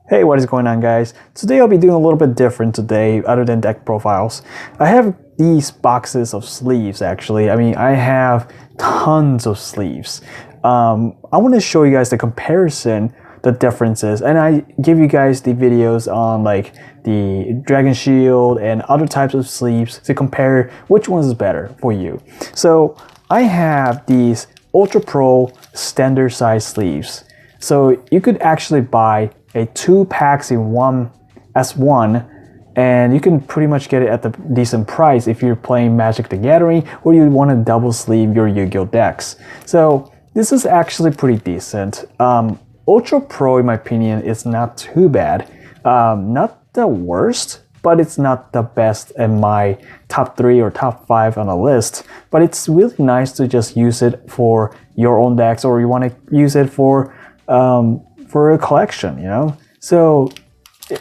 Hey, what is going on, guys? Today I'll be doing a little bit different today other than deck profiles. I have these boxes of sleeves actually. I have tons of sleeves. I want to show you guys the comparison, the differences, and I give you guys the videos on like the Dragon Shield and other types of sleeves to compare which one is better for you. So I have these Ultra Pro standard size sleeves. So you could actually buy a 2 packs in one as one, and you can pretty much get it at a decent price if you're playing Magic the Gathering or you want to double sleeve your Yu-Gi-Oh decks. So this is actually pretty decent. Ultra Pro, in my opinion, is not too bad. Not the worst, but it's not the best in my top 3 or top 5 on the list. But it's really nice to just use it for your own decks, or you want to use it for a collection, you know. So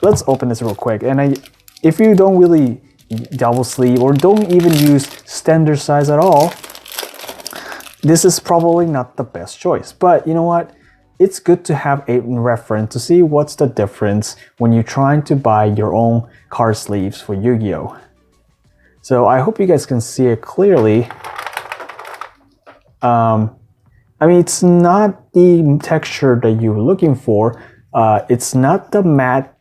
let's open this real quick. And if you don't really double sleeve or don't even use standard size at all, this is probably not the best choice. But you know what? It's good to have a reference to see what's the difference when you're trying to buy your own card sleeves for Yu-Gi-Oh. So I hope you guys can see it clearly. It's not the texture that you're looking for. It's not the matte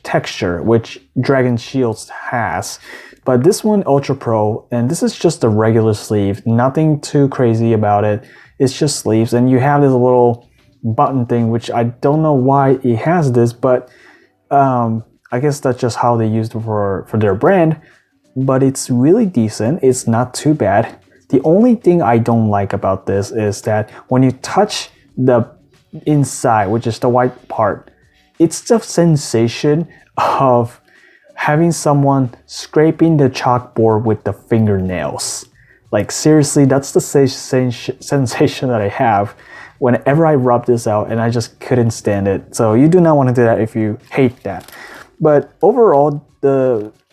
texture, which Dragon Shields has. But this one, Ultra Pro, and this is just a regular sleeve. Nothing too crazy about it. It's just sleeves. And you have this little button thing, which I don't know why it has this, but I guess that's just how they used it for their brand. But it's really decent. It's not too bad. The only thing I don't like about this is that when you touch the inside, which is the white part, it's the sensation of having someone scraping the chalkboard with the fingernails. Like seriously, that's the sensation that I have whenever I rub this out, and I just couldn't stand it. So you do not want to do that if you hate that. But overall,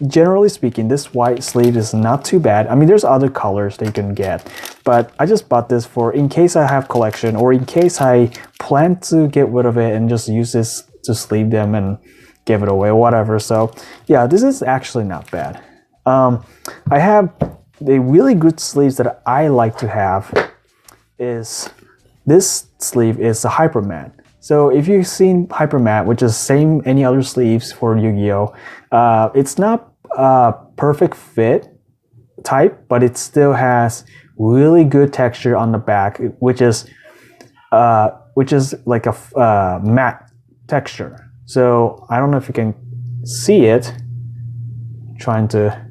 generally speaking, this white sleeve is not too bad. There's other colors that you can get, but I just bought this for in case I have collection or in case I plan to get rid of it and just use this to sleeve them and give it away or whatever. So yeah, this is actually not bad. I have the really good sleeves that I like to have is this sleeve is a Hyper Matte. So if you've seen Hyper Matte, which is same any other sleeves for Yu-Gi-Oh, it's not a perfect fit type, but it still has really good texture on the back, which is like a matte texture. So I don't know if you can see it. I'm trying to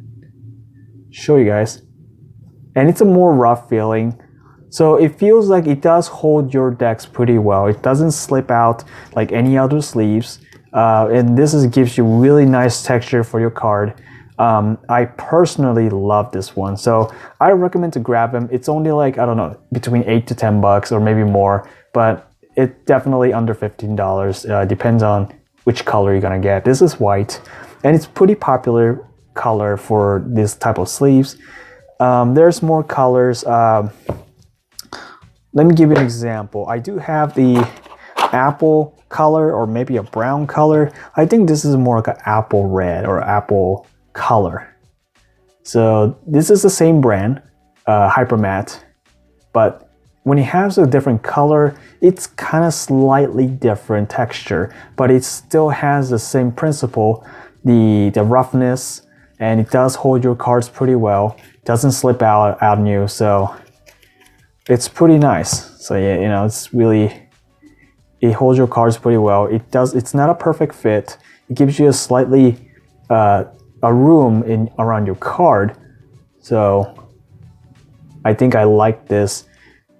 show you guys, and it's a more rough feeling. So it feels like it does hold your decks pretty well. It doesn't slip out like any other sleeves. And this gives you really nice texture for your card. I personally love this one. So I recommend to grab them. It's only like, I don't know, between $8 to $10 or maybe more. But it's definitely under $15. Depends on which color you're gonna get. This is white. And it's pretty popular color for this type of sleeves. There's more colors. Let me give you an example. I do have the apple color or maybe a brown color. I think this is more like an apple red or apple color. So this is the same brand, Hyper Matte, but when it has a different color, it's kind of slightly different texture, but it still has the same principle, the roughness, and it does hold your cards pretty well. It doesn't slip out on you, so it's pretty nice. So yeah, you know, it holds your cards pretty well. It's not a perfect fit. It gives you a slightly a room around your card. So I think I like this.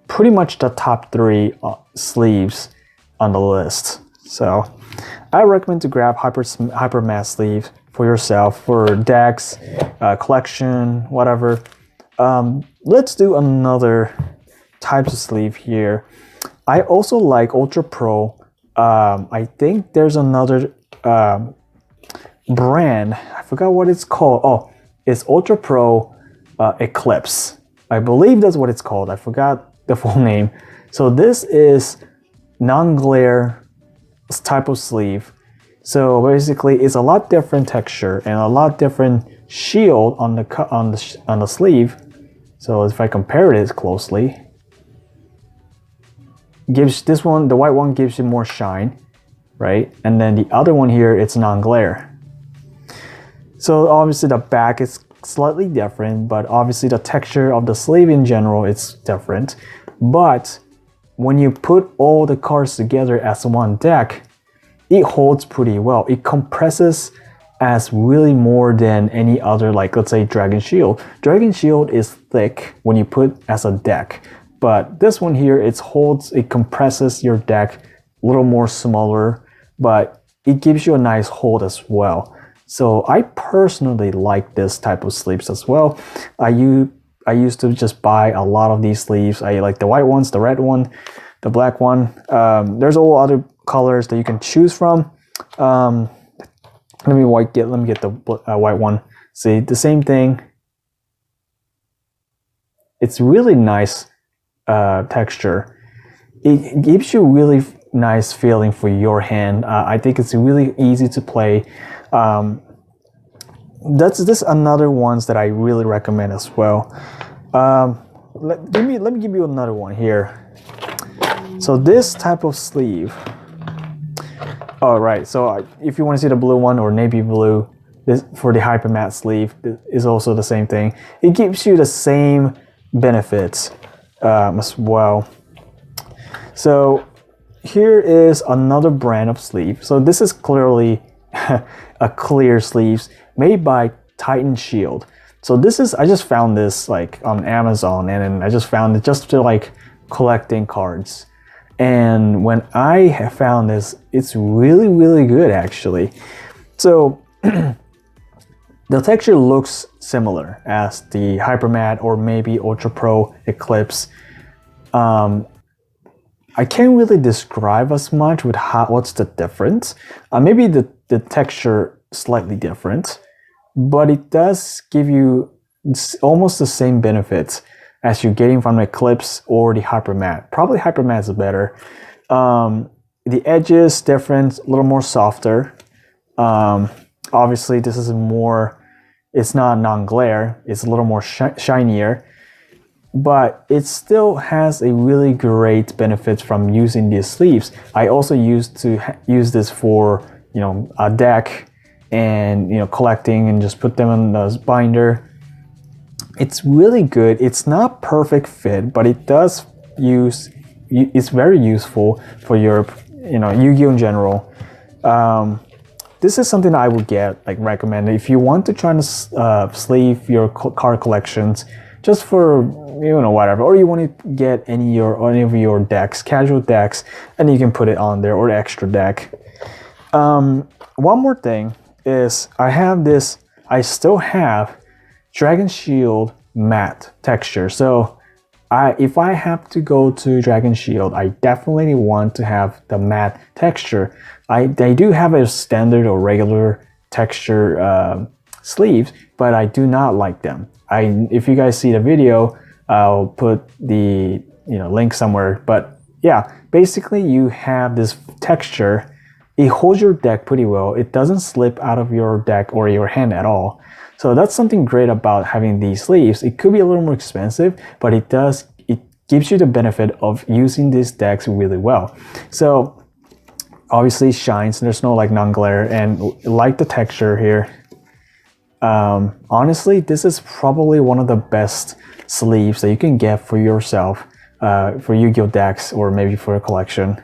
Pretty much the top 3 sleeves on the list. So I recommend to grab Hyper Matte sleeve for yourself, for decks, collection, whatever. Let's do another types of sleeve here. I also like Ultra Pro. I think there's another brand. I forgot what it's called. Oh, it's Ultra Pro Eclipse. I believe that's what it's called. I forgot the full name. So this is non-glare type of sleeve. So basically, it's a lot different texture and a lot different shield on the sleeve. So if I compare it closely, gives this one, the white one gives you more shine, right? And then the other one here, it's non-glare. So obviously the back is slightly different, but obviously the texture of the sleeve in general is different. But when you put all the cards together as one deck, it holds pretty well. It compresses as really more than any other, like let's say Dragon Shield. Dragon Shield is thick when you put as a deck, but this one here, it compresses your deck a little more smaller, but it gives you a nice hold as well. So I personally like this type of sleeves as well. I used to just buy a lot of these sleeves. I like the white ones, the red one, the black one. There's all other colors that you can choose from. Let me get the white one. See, the same thing. It's really nice texture. It gives you really nice feeling for your hand. I think it's really easy to play. That's this another ones that I really recommend as well. Let me give you another one here. So this type of sleeve. Oh, right. So if you want to see the blue one or navy blue, this for the hyper matte sleeve is also the same thing. It gives you the same benefits as well. So here is another brand of sleeve. So this is clearly a clear sleeves made by Titan Shield. So this is, I just found this like on Amazon, and then I just found it just to like collecting cards. And when I have found this, it's really, really good actually. So the texture looks similar as the Hyper Matte or maybe Ultra Pro Eclipse. I can't really describe as much with what's the difference. Maybe the texture slightly different, but it does give you almost the same benefits as you're getting from the Eclipse or the Hyper Matte. Probably Hyper Matte is better. The edges different, a little more softer. Obviously, this is more. It's not non-glare. It's a little more shinier, but it still has a really great benefit from using these sleeves. I also used to use this for a deck and collecting and just put them in the binder. It's really good. It's not perfect fit, but it does use. It's very useful for your Yu-Gi-Oh in general. This is something I would recommend if you want to try to sleeve your card collections, just for whatever, or you want to get any of your decks, casual decks, and you can put it on there, or extra deck. One more thing is I still have Dragon Shield matte texture. So if I have to go to Dragon Shield, I definitely want to have the matte texture. They do have a standard or regular texture sleeves, but I do not like them. If you guys see the video, I'll put the link somewhere. But yeah, basically you have this texture. It holds your deck pretty well. It doesn't slip out of your deck or your hand at all. So that's something great about having these sleeves. It could be a little more expensive, but it gives you the benefit of using these decks really well. So obviously it shines, there's no non-glare, and like the texture here. Honestly, this is probably one of the best sleeves that you can get for yourself, for Yu-Gi-Oh decks, or maybe for a collection.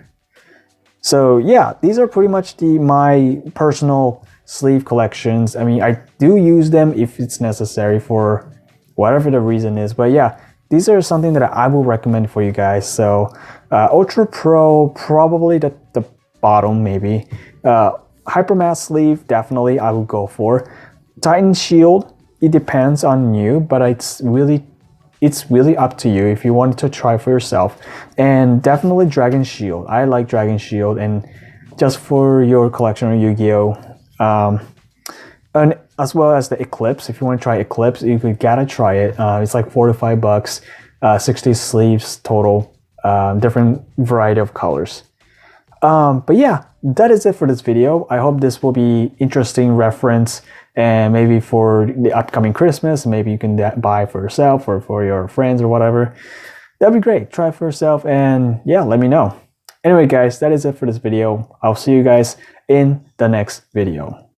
So yeah, these are pretty much my personal sleeve collections. I mean, I do use them if it's necessary for whatever the reason is, but yeah, these are something that I will recommend for you guys. So Ultra Pro, probably the bottom maybe. Hyper Matte sleeve, definitely I will go for. Titan Shield, it depends on you, but it's really up to you if you want to try for yourself. And definitely Dragon Shield. I like Dragon Shield, and just for your collection of Yu-Gi-Oh. And as well as the Eclipse. If you want to try Eclipse, you gotta try it. It's like $4 to $5, 60 sleeves total, different variety of colors. But yeah, that is it for this video. I hope this will be interesting reference, and maybe for the upcoming Christmas, maybe you can buy for yourself or for your friends or whatever. That'd be great. Try it for yourself, and yeah, let me know. Anyway, guys, that is it for this video. I'll see you guys in the next video.